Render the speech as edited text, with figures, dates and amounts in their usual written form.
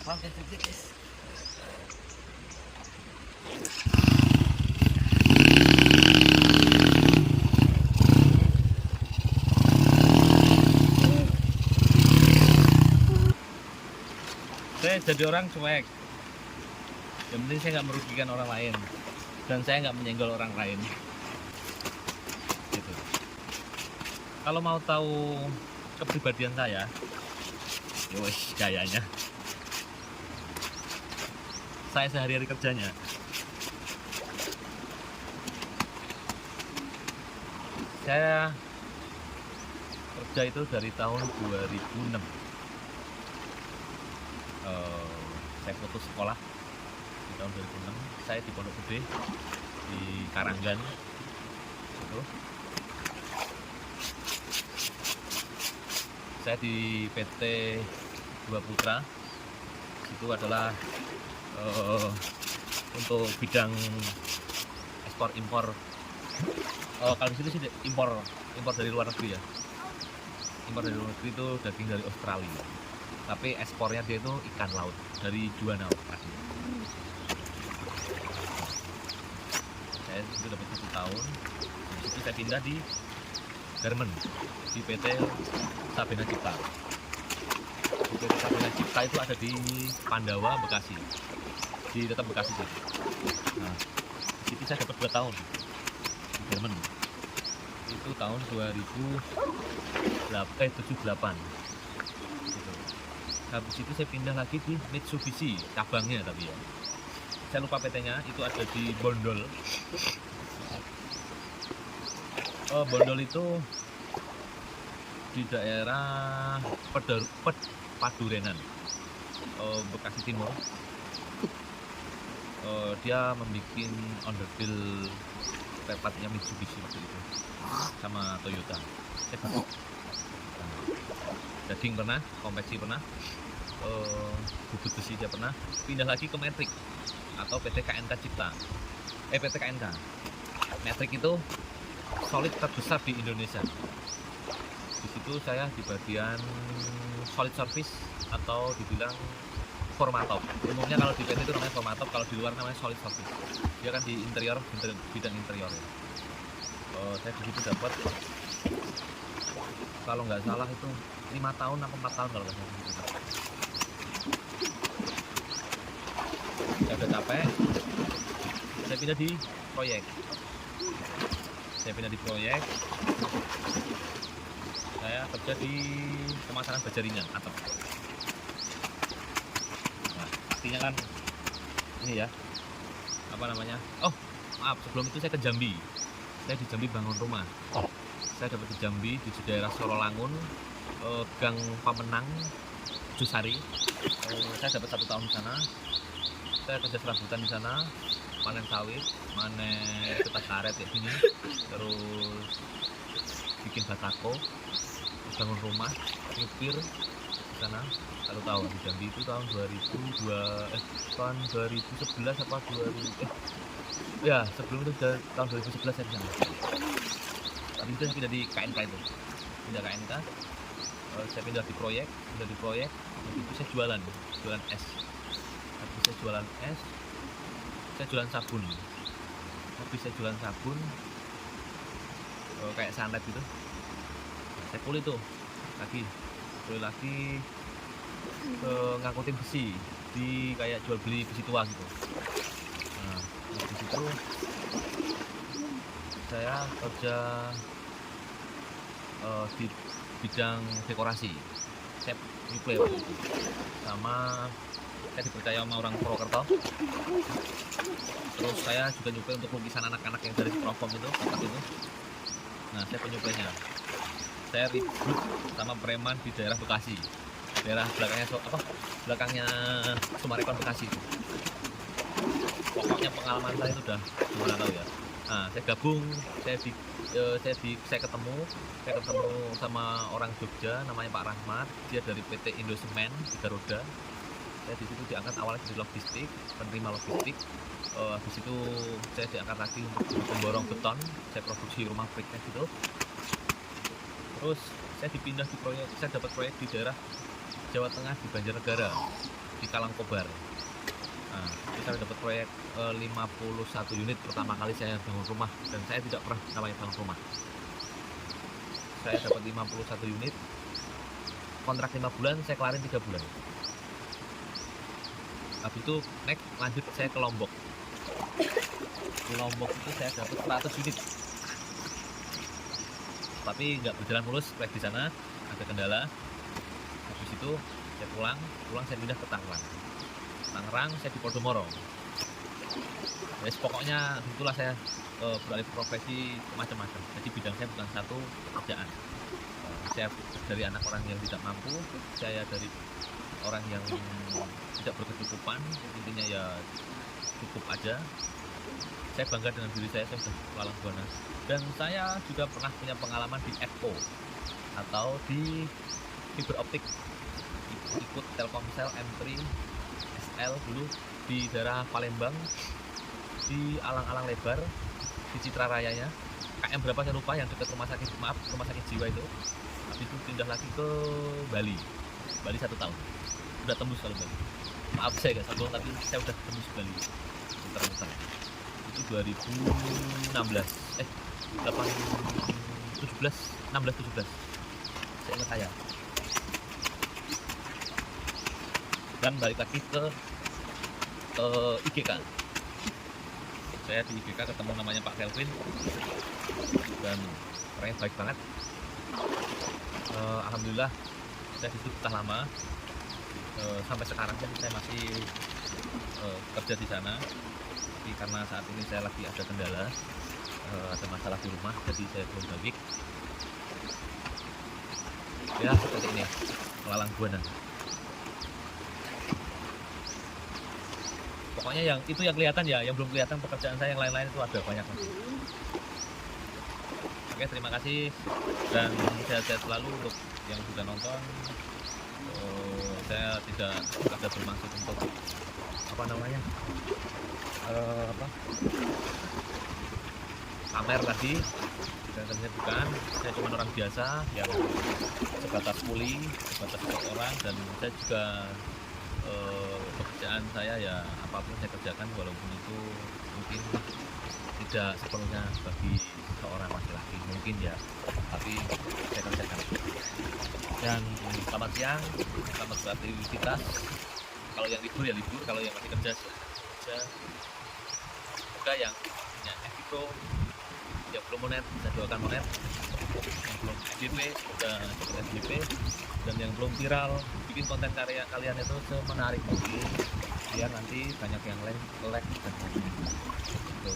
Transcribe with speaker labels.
Speaker 1: Oke, guys. Saya jadi orang cuek. Yang penting saya nggak merugikan orang lain dan saya nggak menyenggol orang lain. Gitu. Kalau mau tahu kepribadian saya, ya wes kayaknya. Saya sehari-hari kerjanya. Saya kerja itu dari tahun 2006. Saya putus sekolah di tahun 2006. Saya di Pondok Gede di Karanggan itu. Saya di PT Dua Putra. Itu adalah untuk bidang ekspor impor. Kalau di situ sih impor dari luar negeri ya. Impor dari luar negeri itu daging dari Australia. Tapi ekspornya dia itu ikan laut dari Juwana. Saya itu dapat 1 tahun. Di situ saya pindah di Garmen di PT Sabena Cipta. Di PT Sabena Cipta itu ada di Pandawa, Bekasi. Di tetap Bekasi sih. Nah, di situ saya dapat 2 tahun di Garmen. Itu tahun 2078. Habis itu saya pindah lagi di Mitsubishi cabangnya, tapi ya saya lupa PT-nya, itu ada di Bondol. Bondol itu di daerah Padurenan, Bekasi Timur. Dia membuat onderdil spare partnya Mitsubishi waktu itu sama Toyota. Daging pernah, konveksi pernah, bubut besi dia pernah. Pindah lagi ke Metrik atau PT KNK Cipta. PT KNK. Metrik itu solid terbesar di Indonesia. Di situ saya di bagian solid service atau dibilang formatop. Umumnya kalau di PT itu namanya formatop, kalau di luar namanya solid service. Dia kan di interior, bidang interior ya. Saya di situ dapat, kalau nggak salah itu 5 tahun atau 4 tahun kalau nggak salah. Saya udah capek, saya pindah di proyek. Saya kerja di pemasangan baja ringan atap. Nah, artinya kan ini ya, apa namanya? Oh, maaf, sebelum itu saya ke Jambi. Saya di Jambi bangun rumah. Saya dapat di Jambi di daerah Sorolangun, Gang Pamenang, Jusari. Saya dapat 1 tahun di sana. Saya kerja serabutan di sana, panen sawit, panen getah karet kayak gini, terus bikin batako, bangun rumah, nyupir di sana 1 tahun di Jambi. Itu tahun 2011 apa 2000 ya sebelum itu tahun 2011 saya di sana. Habis itu saya pindah di KNK itu, saya pindah di proyek, habis itu saya jualan es. Habis saya jualan es, saya jualan sabun. Kayak santet gitu. Saya kulit lagi ngangkutin besi di kayak jual beli besi tua gitu. Nah, di situ saya kerja di bidang dekorasi. Saya nyuplai waktu itu. Sama saya dipercaya sama orang Purwokerto. Terus saya juga nyuplai untuk lukisan anak-anak yang dari Provok itu, kotak itu. Nah, saya penyuplainya. Saya ribut sama preman di daerah Bekasi. Daerah belakangnya Sumarekon Bekasi itu. Pokoknya pengalaman saya itu udah gimana tahu ya. Nah, saya gabung, saya ketemu sama orang Jogja namanya Pak Rahmat. Dia dari PT Indosemen 3 roda. Saya di situ diangkat awalnya jadi logistik, penerima logistik. Habis itu saya diangkat lagi untuk memborong beton. Saya produksi rumah bricknya gitu. Terus saya dipindah di proyek, saya dapat proyek di daerah Jawa Tengah di Banjarnegara. di Kalangkobar. Nah, saya dapat proyek 51 unit pertama kali saya bangun rumah, dan saya tidak pernah namanya bangun rumah. Saya dapat 51 unit, kontrak 5 bulan, saya kelarin 3 bulan. Habis itu next lanjut saya ke Lombok. Di Lombok itu saya dapat 100 unit, tapi nggak berjalan mulus proyek di sana, ada kendala. Habis itu saya pulang saya pindah ke Tangerang, saya di Podomoro. Ya, pokoknya itulah saya beralih profesi macam-macam. Jadi bidang saya bukan satu pekerjaan. Saya dari anak orang yang tidak mampu, saya dari orang yang tidak berkecukupan, intinya ya cukup aja. Saya bangga dengan diri saya sudah lalang buana. Dan saya juga pernah punya pengalaman di EXPO atau di fiber optik, ikut Telkomsel M3 SL dulu di daerah Palembang, di alang-alang lebar, di Citra Rayanya, KM berapa saya lupa, yang dekat rumah sakit jiwa itu. Habis itu pindah lagi ke Bali 1 tahun, udah tembus kalau Bali. Maaf saya nggak sombong, tapi saya udah tembus Bali muter-muter. Itu 2016 16-17 saya ingat saya. Dan balik lagi ke IGK. Saya di IGK ketemu namanya Pak Kelvin, dan orangnya baik banget. Alhamdulillah saya di situ betah lama, sampai sekarang kan saya masih kerja di sana. Tapi karena saat ini saya lagi ada kendala, ada masalah di rumah, jadi saya belum balik. Ya seperti ini, melalang buana. Pokoknya yang itu yang kelihatan ya, yang belum kelihatan pekerjaan saya yang lain-lain itu ada banyak lagi. Oke, terima kasih dan sehat-sehat selalu untuk yang sudah nonton. Saya tidak ada bermaksud untuk pamer tadi, dan saya bukan. Saya cuma orang biasa yang sebatas kuli, sebatas orang, dan saya juga pekerjaan saya ya apapun saya kerjakan, walaupun itu mungkin tidak sepenuhnya bagi seorang laki-laki mungkin ya, tapi saya kerjakan. Dan selamat siang, selamat beraktivitas. Kalau yang libur ya libur, kalau yang masih kerja kerja. Semoga yang punya FIPRO, yang belum monet bisa doakan monet, yang belum FYP semoga cepat FYP, dan yang belum viral bikin konten karya kalian itu semenarik mungkin, biar nanti banyak yang like dan komen gitu.